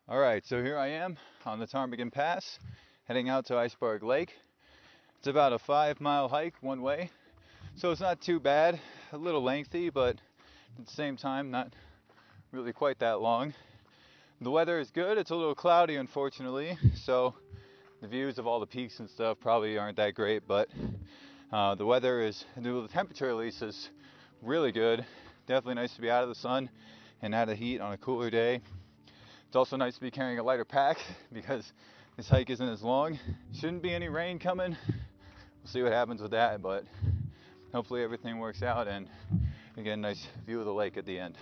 Alright, so here I am on the Ptarmigan Pass, heading out to Iceberg Lake. It's about a 5-mile hike one way, so it's not too bad. A little lengthy, but at the same time, not really quite that long. The weather is good. It's a little cloudy, unfortunately, so the views of all the peaks and stuff probably aren't that great, but the weather is, the temperature at least, is really good. Definitely nice to be out of the sun and out of heat on a cooler day. It's also nice to be carrying a lighter pack because this hike isn't as long. Shouldn't be any rain coming. We'll see what happens with that, but hopefully everything works out and we get a nice view of the lake at the end.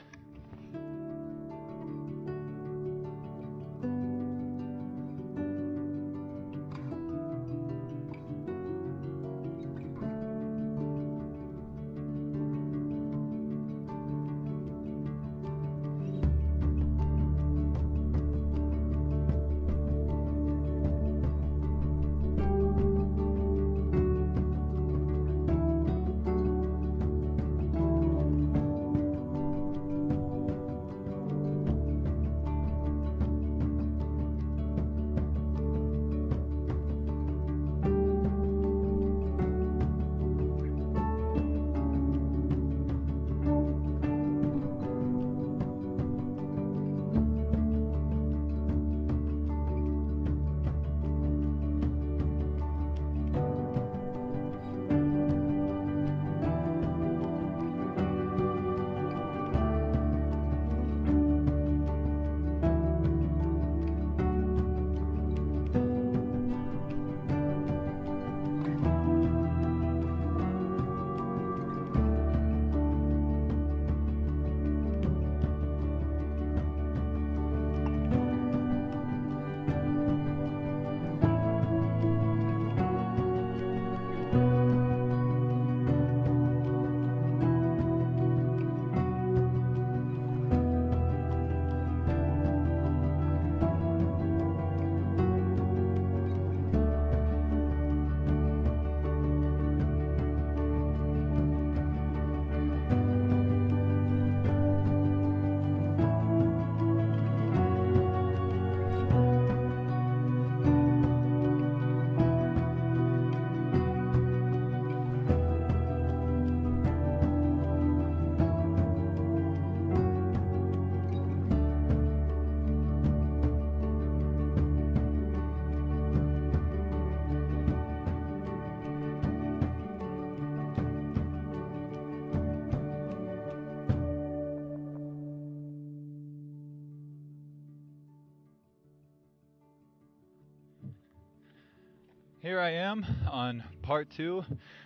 Here I am on part 2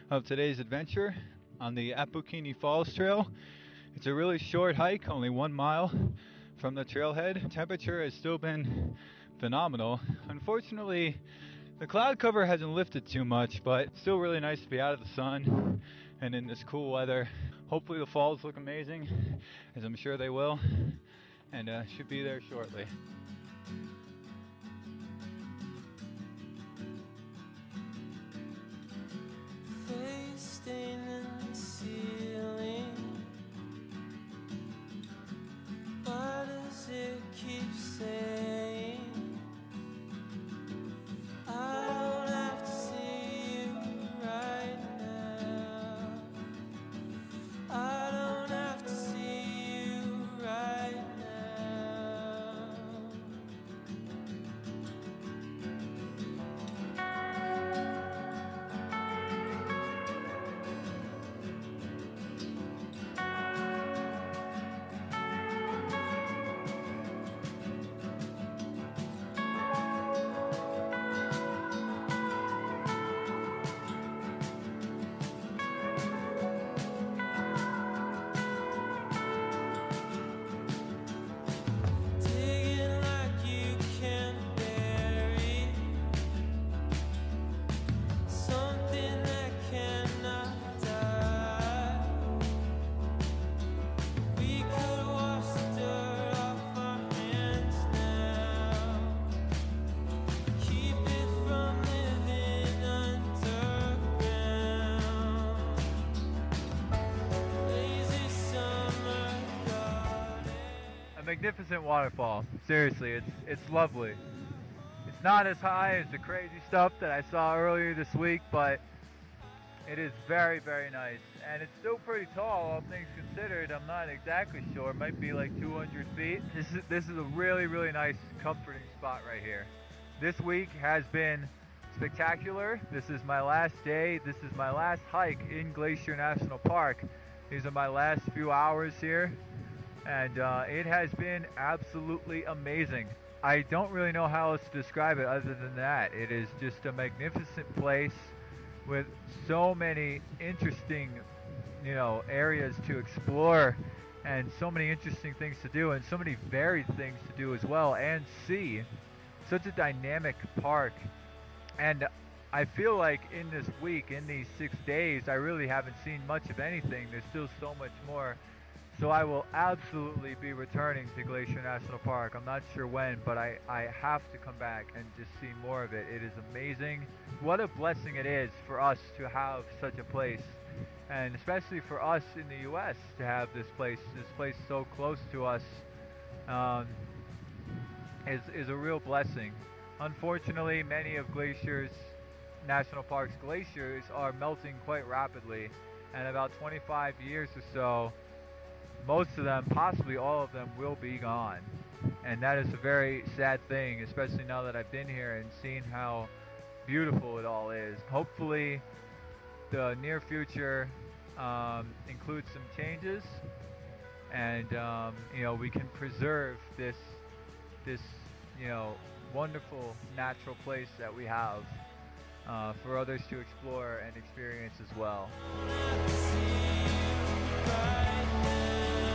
of today's adventure on the Apikuni Falls Trail. It's a really short hike, only 1 mile from the trailhead. Temperature has still been phenomenal. Unfortunately, the cloud cover hasn't lifted too much, but still really nice to be out of the sun and in this cool weather. Hopefully the falls look amazing, as I'm sure they will, and should be there shortly. Stain in the ceiling. Why does it keep saying I don't have to see you right now? I don't have to see you right now. magnificent waterfall. Seriously, it's lovely. It's not as high as the crazy stuff that I saw earlier this week, but it is very, very nice. And it's still pretty tall, all things considered. I'm not exactly sure. It might be like 200 feet. This is a really, really nice, comforting spot right here. This week has been spectacular. This is my last day. This is my last hike in Glacier National Park. These are my last few hours here. And it has been absolutely amazing. I don't really know how else to describe it other than that. It is just a magnificent place with so many interesting, areas to explore and so many interesting things to do and so many varied things to do as well and see. Such a dynamic park. And I feel like in this week, in these 6 days, I really haven't seen much of anything. There's still so much more. So I will absolutely be returning to Glacier National Park. I'm not sure when, but I have to come back and just see more of it. It is amazing. What a blessing it is for us to have such a place. And especially for us in the US to have this place so close to us is a real blessing. Unfortunately, many of National Park's glaciers are melting quite rapidly. And about 25 years or so, most of them, possibly all of them, will be gone. And that is a very sad thing, especially now that I've been here and seen how beautiful it all is. Hopefully the near future includes some changes, and we can preserve this wonderful natural place that we have for others to explore and experience as well. Right now.